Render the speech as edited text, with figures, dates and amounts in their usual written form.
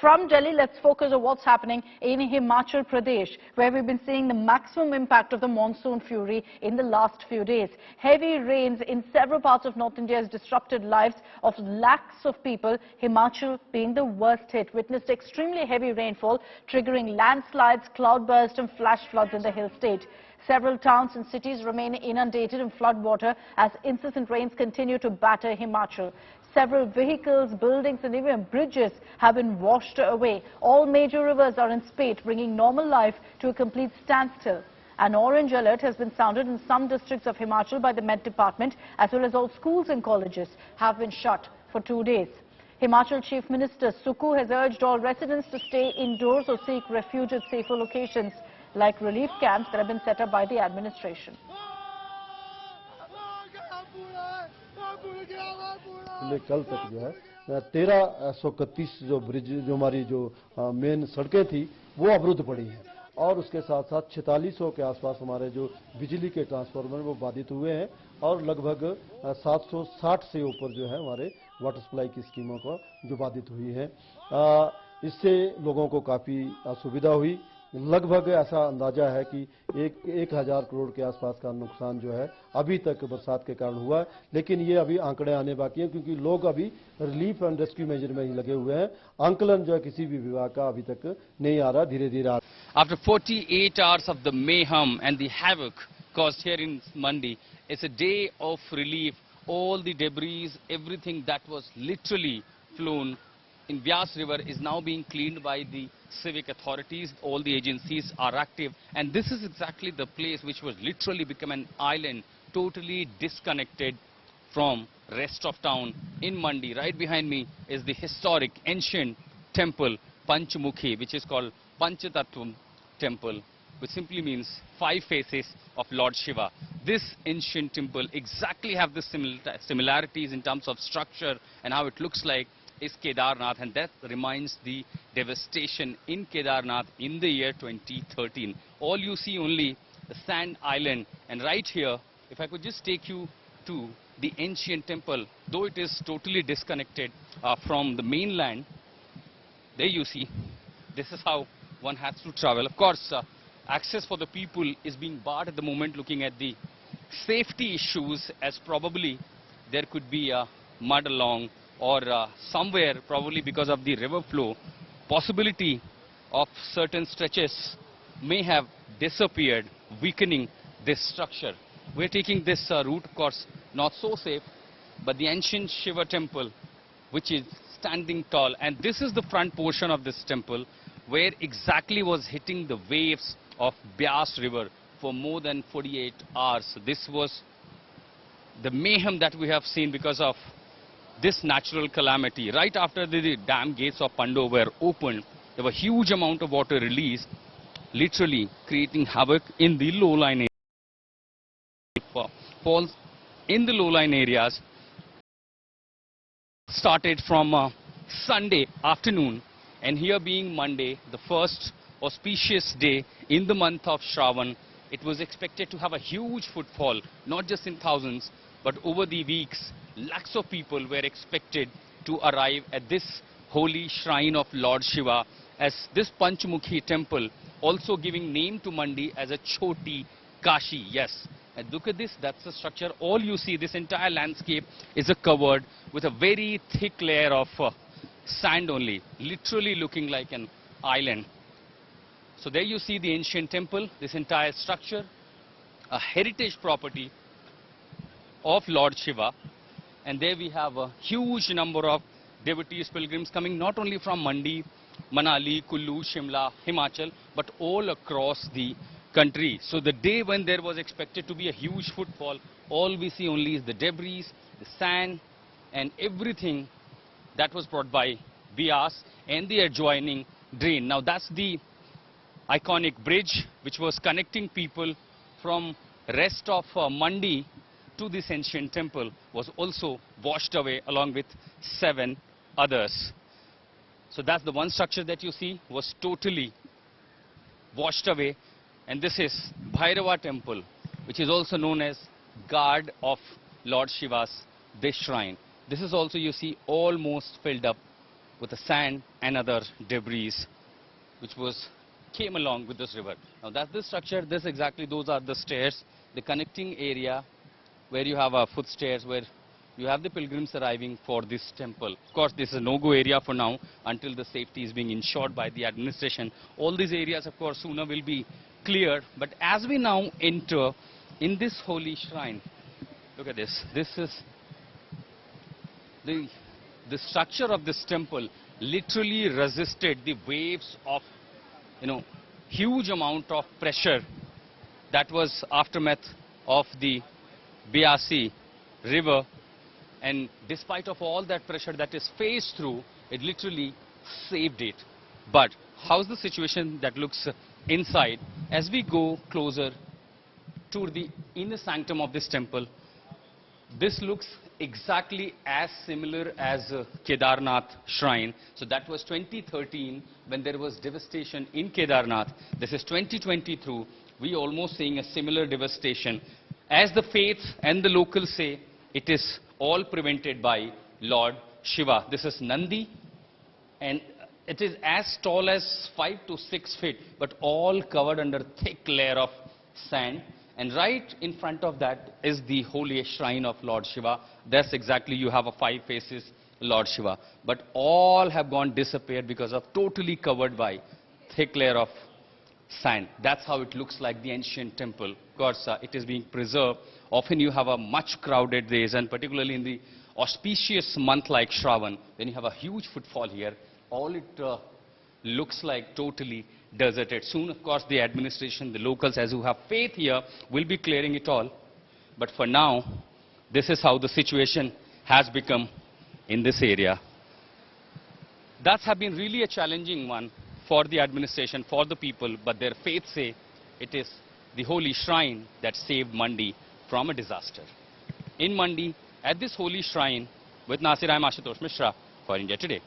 From Delhi, let's focus on what's happening in Himachal Pradesh, where we've been seeing the maximum impact of the monsoon fury in the last few days. Heavy rains in several parts of North India has disrupted lives of lakhs of people, Himachal being the worst hit. Witnessed extremely heavy rainfall, triggering landslides, cloudburst and flash floods in the hill state. Several towns and cities remain inundated in floodwater as incessant rains continue to batter Himachal. Several vehicles, buildings and even bridges have been washed away. All major rivers are in spate, bringing normal life to a complete standstill. An orange alert has been sounded in some districts of Himachal by the Met Department, as well as all schools and colleges have been shut for 2 days. Himachal Chief Minister Suku has urged all residents to stay indoors or seek refuge at safer locations, like relief camps that have been set up by the administration. कल तक जो है 1331 जो bridge जो हमारी जो main सड़कें थी वो अवरुद्ध पड़ी हैं और उसके साथ साथ 4600 के आसपास हमारे जो बिजली के ट्रांसफार्मर वो बाधित हुए हैं और लगभग 760 से ऊपर जो है हमारे वाटर सप्लाई की स्कीमों को जो बाधित हुई है। इससे लोगों को काफ़ी असुविधा हुई। लगभग ऐसा अंदाजा है कि 1000 करोड़ के आसपास का नुकसान जो है अभी तक बरसात के कारण हुआ है, लेकिन ये अभी आंकड़े आने बाकी हैं क्योंकि लोग अभी रिलीफ एंड रेस्क्यू मेजर में ही लगे हुए हैं। आंकलन जो है किसी भी विभाग का अभी तक नहीं आ रहा, धीरे-धीरे आ रहा। After 48 hours of the mayhem and the havoc caused here in Mandi, it's a day of relief. All the debris, everything that was literally flown in Vyas River is now being cleaned by the civic authorities. All the agencies are active, and this is exactly the place which was literally become an island, totally disconnected from rest of town in Mandi. Right behind me is the historic ancient temple Panchmukhi, which is called Panchatattvam temple, which simply means 5 faces of Lord Shiva. This ancient temple exactly have the similarities in terms of structure and how it looks like is Kedarnath, and that reminds the devastation in Kedarnath in the year 2013. All you see only the sand island, and right here, if I could just take you to the ancient temple, though it is totally disconnected from the mainland, there you see, this is how one has to travel. Of course, access for the people is being barred at the moment, looking at the safety issues, as probably there could be mud along or somewhere, probably because of the river flow, possibility of certain stretches may have disappeared, weakening this structure. We're taking this route, of course, not so safe, but the ancient Shiva temple, which is standing tall, and this is the front portion of this temple, where exactly was hitting the waves of Vyas River for more than 48 hours. So this was the mayhem that we have seen because of this natural calamity. Right after the dam gates of Pando were opened, there was huge amount of water released, literally creating havoc in the low-lying areas. Falls in the low-lying areas started from Sunday afternoon, and here being Monday, the first auspicious day in the month of Shravan, it was expected to have a huge footfall, not just in thousands, but over the weeks, lakhs of people were expected to arrive at this holy shrine of Lord Shiva, as this Panchmukhi temple, also giving name to Mandi as a Choti Kashi. Yes, and look at this, that's the structure. All you see, this entire landscape is covered with a very thick layer of sand only, literally looking like an island. So there you see the ancient temple, this entire structure, a heritage property of Lord Shiva. And there we have a huge number of devotees, pilgrims coming not only from Mandi, Manali, Kullu, Shimla, Himachal, but all across the country. So the day when there was expected to be a huge footfall, all we see only is the debris, the sand and everything that was brought by Vyas and the adjoining drain. Now that's the iconic bridge which was connecting people from rest of Mandi to this ancient temple, was also washed away along with 7 others. So that's the one structure that you see was totally washed away, and this is Bhairava temple, which is also known as guard of Lord Shiva's this shrine. This is also, you see, almost filled up with the sand and other debris which came along with this river. Now that's the structure, those are the stairs, the connecting area where you have foot stairs, where you have the pilgrims arriving for this temple. Of course, this is a no-go area for now until the safety is being ensured by the administration. All these areas, of course, sooner will be cleared. But as we now enter in this holy shrine, look at this. This is the structure of this temple literally resisted the waves of, huge amount of pressure that was aftermath of the Biasi river. And despite of all that pressure that is faced through, it literally saved it. But how's the situation that looks inside? As we go closer to the inner sanctum of this temple, this looks exactly as similar as Kedarnath shrine. So that was 2013 when there was devastation in Kedarnath. This is 2022. We almost seeing a similar devastation. As the faith and the locals say, it is all prevented by Lord Shiva. This is Nandi, and it is as tall as 5 to 6 feet, but all covered under thick layer of sand. And right in front of that is the holy shrine of Lord Shiva. That's exactly, you have a 5 faces Lord Shiva. But all have gone disappeared because of totally covered by thick layer of sand. That's how it looks like the ancient temple. Of course, it is being preserved. Often you have a much crowded days, and particularly in the auspicious month like Shravan, when you have a huge footfall here, all it looks like totally deserted. Soon, of course, the administration, the locals, as who have faith here, will be clearing it all. But for now, this is how the situation has become in this area. That's have been really a challenging one for the administration, for the people, but their faith say it is the holy shrine that saved Mandi from a disaster. In Mandi, at this holy shrine, with Nasir, I am Ashutosh Mishra for India Today.